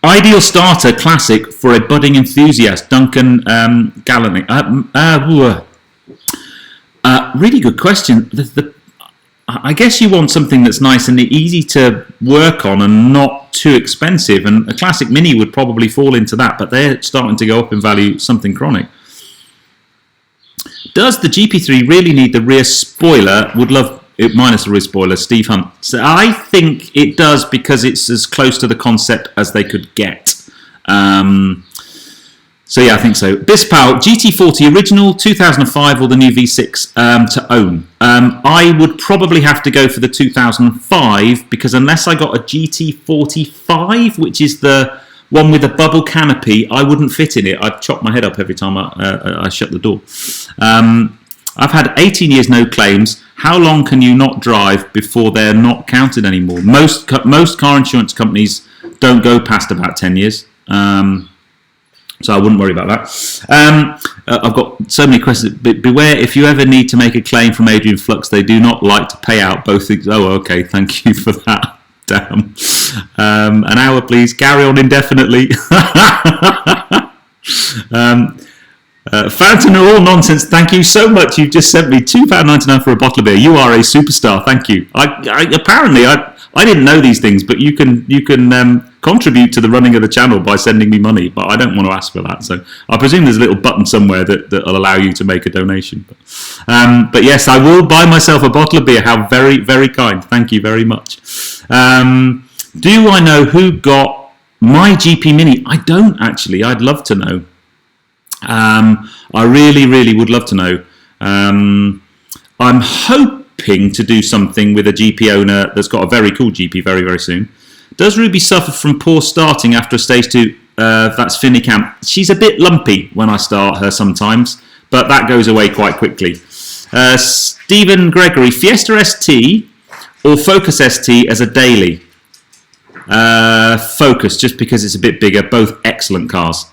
Ideal starter classic for a budding enthusiast. Duncan Gallantly. Really good question. I guess you want something that's nice and easy to work on and not too expensive. And a classic Mini would probably fall into that, but they're starting to go up in value, something chronic. Does the GP3 really need the rear spoiler? Would love it minus the rear spoiler, Steve Hunt. So I think it does because it's as close to the concept as they could get. So yeah, I think so. Bispal, GT40 original, 2005 or the new V6 to own. I would probably have to go for the 2005 because unless I got a GT45, which is the one with a bubble canopy, I wouldn't fit in it. I'd chop my head up every time I shut the door. I've had 18 years no claims. How long can you not drive before they're not counted anymore? Most car insurance companies don't go past about 10 years. So I wouldn't worry about that. I've got so many questions. Beware, if you ever need to make a claim from Adrian Flux, they do not like to pay out both things. Oh, okay, thank you for that. Damn. An hour, please. Carry on indefinitely. Fountain are all nonsense. Thank you so much. You've just sent me £2.99 for a bottle of beer. You are a superstar. Thank you. Apparently, I didn't know these things, but you can contribute to the running of the channel by sending me money, but I don't want to ask for that. So I presume there's a little button somewhere that'll allow you to make a donation. But yes, I will buy myself a bottle of beer. How very, very kind. Thank you very much. Do I know who got my GP Mini? I don't actually. I'd love to know. I really, really would love to know. I'm hoping to do something with a GP owner that's got a very cool GP very, very soon. Does Ruby suffer from poor starting after a stage 2? That's Finny Camp. She's a bit lumpy when I start her sometimes, but that goes away quite quickly. Stephen Gregory, Fiesta ST or Focus ST as a daily? Focus, just because it's a bit bigger. Both excellent cars.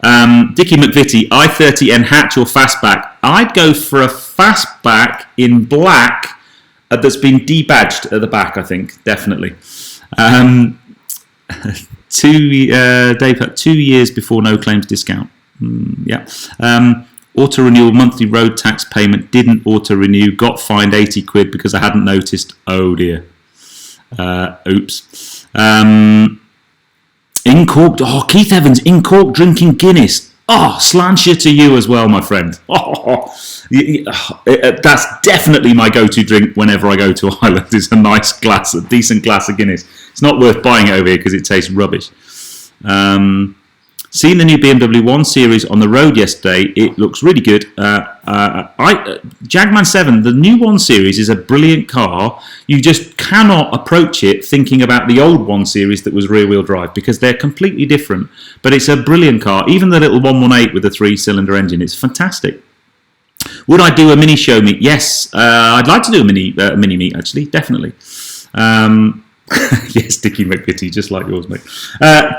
Dickie McVitie, i30N hatch or fastback? I'd go for a fastback in black that's been debadged at the back, I think, definitely. Dave, 2 years before no claims discount. Yeah. Auto renewal monthly road tax payment didn't auto renew. Got fined 80 quid because I hadn't noticed. Oh dear. Oops. In Cork. Oh, Keith Evans in Cork drinking Guinness. Oh, slantia to you as well, my friend. Oh, that's definitely my go-to drink whenever I go to Ireland. It's a nice glass, a decent glass of Guinness. It's not worth buying it over here because it tastes rubbish. Seen the new BMW 1 Series on the road yesterday. It looks really good. Jagman 7, the new 1 Series is a brilliant car. You just cannot approach it thinking about the old 1 Series that was rear-wheel drive because they're completely different. But it's a brilliant car. Even the little 118 with the 3-cylinder engine, it's fantastic. Would I do a mini show meet? Yes, I'd like to do a mini meet, actually, definitely. Yes, Dickie McVitie, just like yours, mate.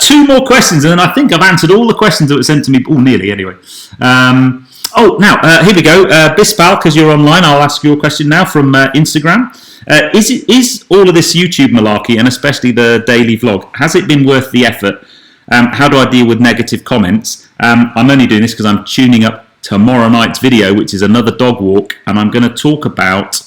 2 more questions, and then I think I've answered all the questions that were sent to me. Oh, nearly, anyway. Now, here we go. Bispal, because you're online, I'll ask your question now from Instagram. Is all of this YouTube malarkey, and especially the daily vlog, has it been worth the effort? How do I deal with negative comments? I'm only doing this because I'm tuning up tomorrow night's video, which is another dog walk, and I'm going to talk about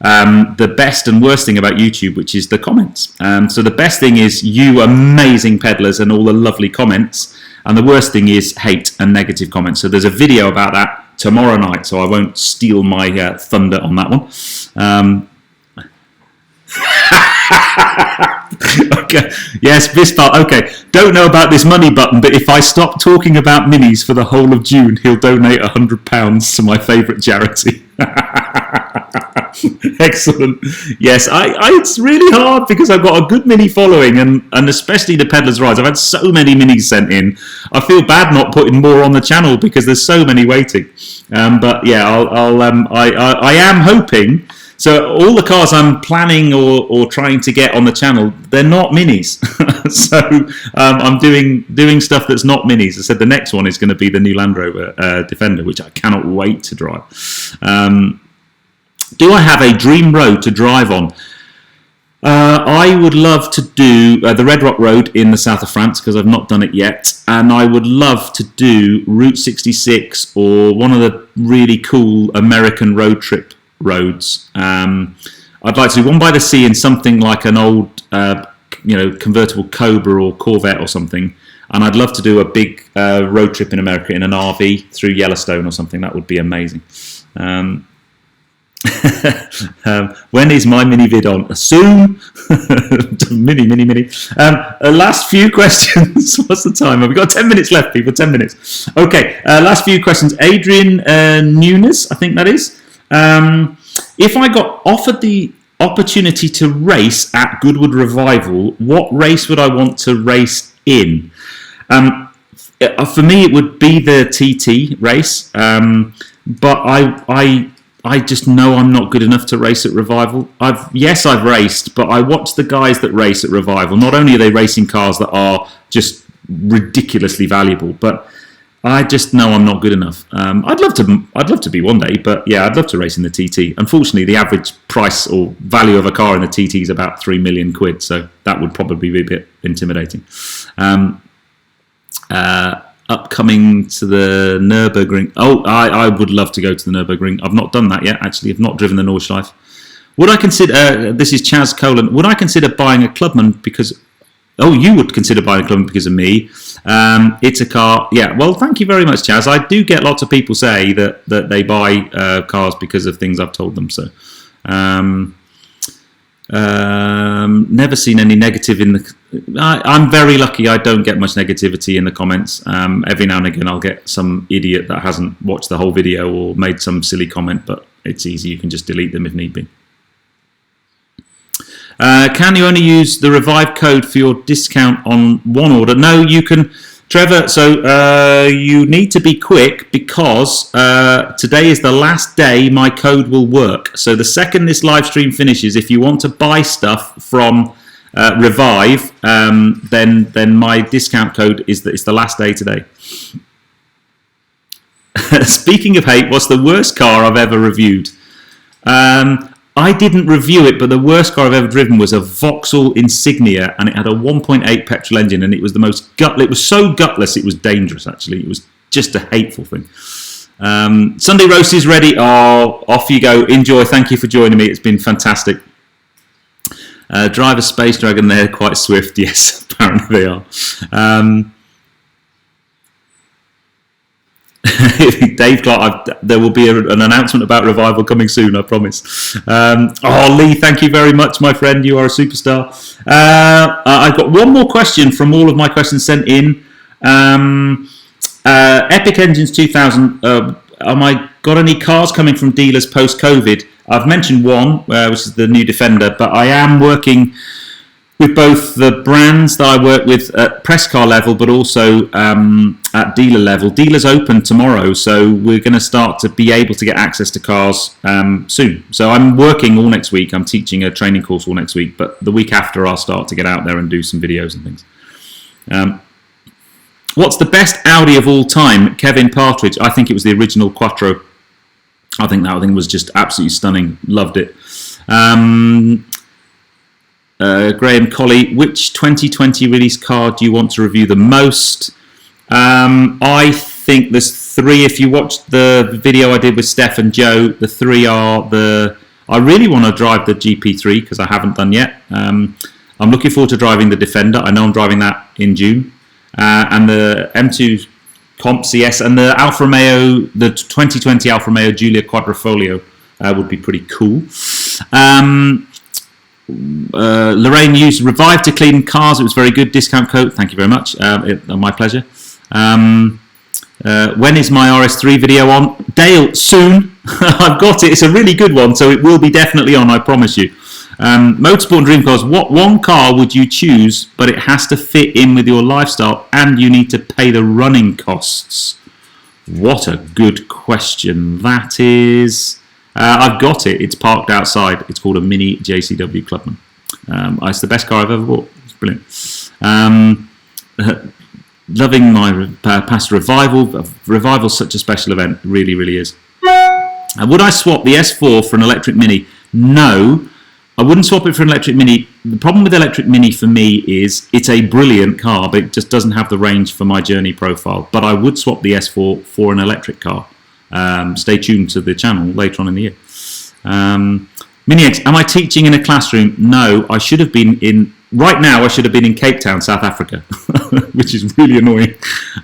the best and worst thing about YouTube, which is the comments. So the best thing is you amazing peddlers and all the lovely comments, and the worst thing is hate and negative comments. So there's a video about that tomorrow night, so I won't steal my thunder on that one. Okay. Yes, Bispal. Okay. Don't know about this money button, but if I stop talking about minis for the whole of June, he'll donate £100 to my favourite charity. Excellent. Yes, it's really hard because I've got a good mini following, and especially the Peddler's Rise. I've had so many minis sent in. I feel bad not putting more on the channel because there's so many waiting. But yeah, I am hoping. So all the cars I'm planning or trying to get on the channel, they're not minis. So I'm doing stuff that's not minis. I said the next one is going to be the new Land Rover Defender, which I cannot wait to drive. Do I have a dream road to drive on? I would love to do the Red Rock Road in the south of France because I've not done it yet, and I would love to do Route 66 or one of the really cool American road trip roads. I'd like to do one by the sea in something like an old, convertible Cobra or Corvette or something, and I'd love to do a big road trip in America in an RV through Yellowstone or something. That would be amazing. When is my mini vid on? Soon. mini. Last few questions. What's the time? We've got 10 minutes left, people. 10 minutes. Okay. Last few questions. Adrian Nunes, I think that is. If I got offered the opportunity to race at Goodwood Revival, what race would I want to race in? For me, it would be the TT race, but I just know I'm not good enough to race at Revival. I've raced, but I watch the guys that race at Revival. Not only are they racing cars that are just ridiculously valuable, but I just know I'm not good enough. I'd love to be one day, but yeah, I'd love to race in the TT. Unfortunately, the average price or value of a car in the TT is about £3 million, so that would probably be a bit intimidating. Upcoming to the Nürburgring. Oh, I would love to go to the Nürburgring. I've not done that yet, actually. I've not driven the Nordschleife. Would I consider, this is Chaz Colon, would I consider buying a Clubman because, oh, you would consider buying a Clubman because of me. It's a car, yeah, well, thank you very much, Chaz. I do get lots of people say that they buy cars because of things I've told them, so. Never seen any negative in the. I'm very lucky. I don't get much negativity in the comments. Every now and again, I'll get some idiot that hasn't watched the whole video or made some silly comment, but it's easy. You can just delete them if need be. Can you only use the Revive code for your discount on one order? No, you can, Trevor. So you need to be quick because today is the last day my code will work. So the second this live stream finishes, if you want to buy stuff from Revive, then my discount code is that it's the last day today. Speaking of hate, what's the worst car I've ever reviewed? I didn't review it, but the worst car I've ever driven was a Vauxhall Insignia, and it had a 1.8 petrol engine, and it was the most it was so gutless, it was dangerous, actually. It was just a hateful thing. Sunday roast is ready. Oh, off you go. Enjoy. Thank you for joining me. It's been fantastic. Drive a Space Dragon, they're quite swift. Yes, apparently they are. Dave Clark, there will be an announcement about Revival coming soon, I promise. Oh, Lee, thank you very much, my friend. You are a superstar. I've got one more question from all of my questions sent in. Epic Engines 2000, am I got any cars coming from dealers post-COVID? I've mentioned one, which is the new Defender, but I am working with both the brands that I work with at press car level, but also at dealer level. Dealers open tomorrow, so we're going to start to be able to get access to cars soon. So I'm working all next week. I'm teaching a training course all next week, but the week after I'll start to get out there and do some videos and things. What's the best Audi of all time? Kevin Partridge. I think it was the original Quattro. I think that thing was just absolutely stunning. Loved it. Graham Colley, which 2020 release car do you want to review the most? I think there's three. If you watched the video I did with Steph and Joe, the three are I really want to drive the GP3 because I haven't done yet. I'm looking forward to driving the Defender. I know I'm driving that in June. And the M2 Comp CS and the Alfa Romeo, the 2020 Alfa Romeo Giulia Quadrifoglio would be pretty cool. Lorraine used Revive to clean cars. It was very good. Discount code. Thank you very much. My pleasure. When is my RS3 video on? Dale, soon. I've got it. It's a really good one, so it will be definitely on, I promise you. Motorsport and Dream Cars. What one car would you choose, but it has to fit in with your lifestyle and you need to pay the running costs? What a good question that is. I've got it. It's parked outside. It's called a Mini JCW Clubman. It's the best car I've ever bought. It's brilliant. Loving my past revival. Revival's such a special event. It really, really is. Would I swap the S4 for an electric Mini? No, I wouldn't swap it for an electric Mini. The problem with electric Mini for me is it's a brilliant car, but it just doesn't have the range for my journey profile. But I would swap the S4 for an electric car. Stay tuned to the channel later on in the year. Mini X, am I teaching in a classroom? No, I should have been in... Right now, I should have been in Cape Town, South Africa, which is really annoying.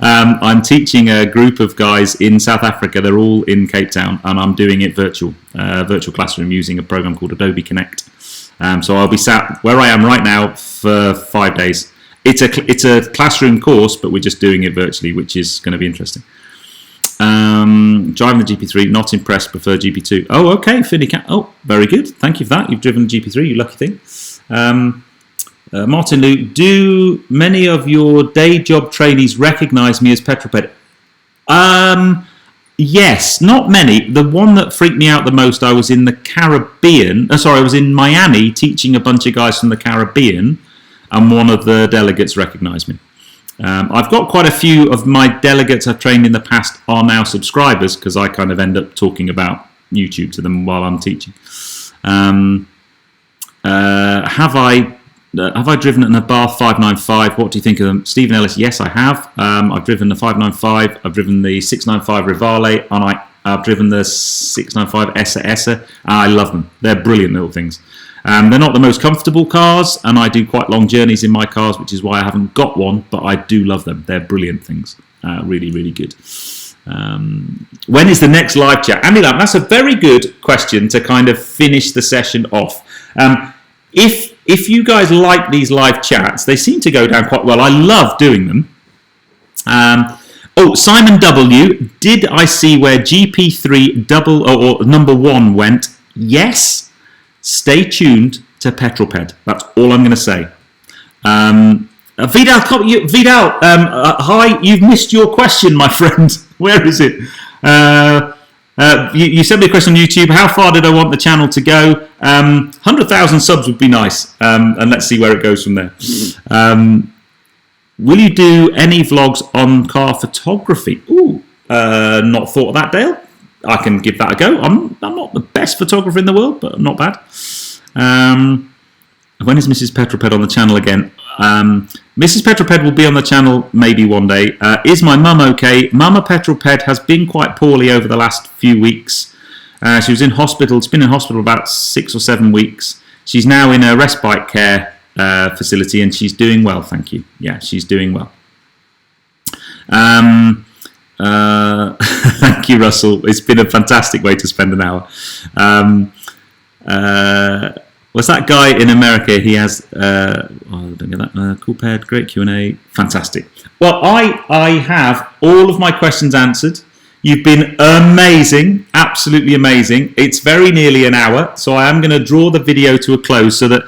I'm teaching a group of guys in South Africa. They're all in Cape Town, and I'm doing it virtual classroom using a program called Adobe Connect. So I'll be sat where I am right now for 5 days. It's a classroom course, but we're just doing it virtually, which is going to be interesting. Driving the GP3, not impressed, prefer GP2. Oh, okay, Finny Cat. Oh, very good. Thank you for that. You've driven the GP3, you lucky thing. Martin Luke, do many of your day job trainees recognise me as Petrol? Yes, not many. The one that freaked me out the most, I was in the Caribbean. I was in Miami teaching a bunch of guys from the Caribbean, and one of the delegates recognised me. I've got quite a few of my delegates I've trained in the past are now subscribers because I kind of end up talking about YouTube to them while I'm teaching. Have I driven an Abarth 595? What do you think of them? Stephen Ellis, yes, I have. I've driven the 595, I've driven the 695 Rivale, and I've driven the 695 Essa, and I love them. They're brilliant little things. They're not the most comfortable cars, and I do quite long journeys in my cars, which is why I haven't got one, but I do love them. They're brilliant things. Really, really good. When is the next live chat? Andy Lamb, that's a very good question to kind of finish the session off. If you guys like these live chats, they seem to go down quite well. I love doing them. Simon W, did I see where GP3 or number 1 went? Yes. Stay tuned to Petrolped. That's all I'm going to say. Vidal, hi, you've missed your question, my friend. Where is it? You sent me a question on YouTube. How far did I want the channel to go? 100,000 subs would be nice. And let's see where it goes from there. Will you do any vlogs on car photography? Not thought of that, Dale. I can give that a go. I'm not the best photographer in the world, but not bad. When is Mrs. Petrolped on the channel again? Mrs. Petrolped will be on the channel maybe one day. Is my mum okay? Mama Petrolped has been quite poorly over the last few weeks. She was in hospital. She's been in hospital about 6 or 7 weeks. She's now in a respite care facility, and she's doing well, thank you. Yeah, she's doing well. Thank you, Russell. It's been a fantastic way to spend an hour. What's that guy in America? He has don't get that. Cool paired, great Q&A, fantastic. Well, I have all of my questions answered. You've been amazing, absolutely amazing. It's very nearly an hour, so I am going to draw the video to a close so that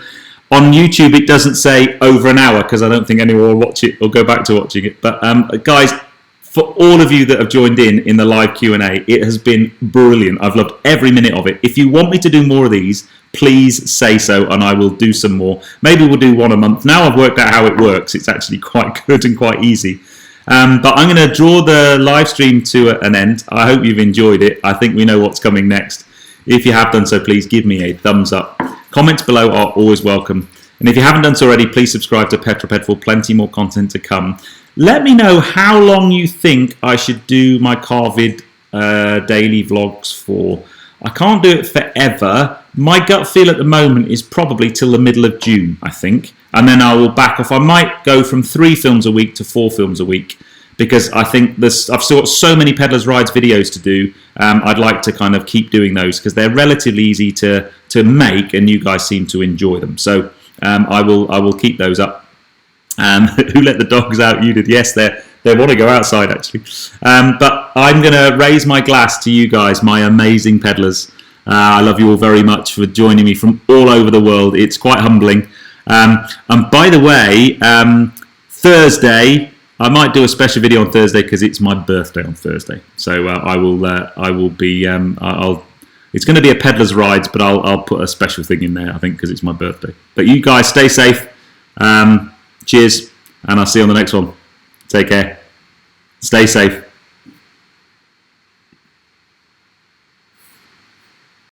on YouTube it doesn't say over an hour, because I don't think anyone will watch it or go back to watching it. But guys, for all of you that have joined in the live Q&A, it has been brilliant. I've loved every minute of it. If you want me to do more of these, please say so, and I will do some more. Maybe we'll do one a month. Now I've worked out how it works. It's actually quite good and quite easy. But I'm going to draw the live stream to an end. I hope you've enjoyed it. I think we know what's coming next. If you have done so, please give me a thumbs up. Comments below are always welcome. And if you haven't done so already, please subscribe to Petrolped for plenty more content to come. Let me know how long you think I should do my CarVid daily vlogs for. I can't do it forever. My gut feel at the moment is probably till the middle of June, I think. And then I will back off. I might go from 3 films a week to 4 films a week. because I think I've still got so many Peddlers Rides videos to do. I'd like to kind of keep doing those because they're relatively easy to make, and you guys seem to enjoy them. So I will keep those up. Who let the dogs out? You did. Yes, they want to go outside actually. But I'm going to raise my glass to you guys, my amazing peddlers. I love you all very much for joining me from all over the world. It's quite humbling. And by the way, Thursday, I might do a special video on Thursday because it's my birthday on Thursday. So I will be. It's going to be a Peddlers Rides, but I'll put a special thing in there, I think, because it's my birthday. But you guys stay safe. Cheers, and I'll see you on the next one. Take care. Stay safe.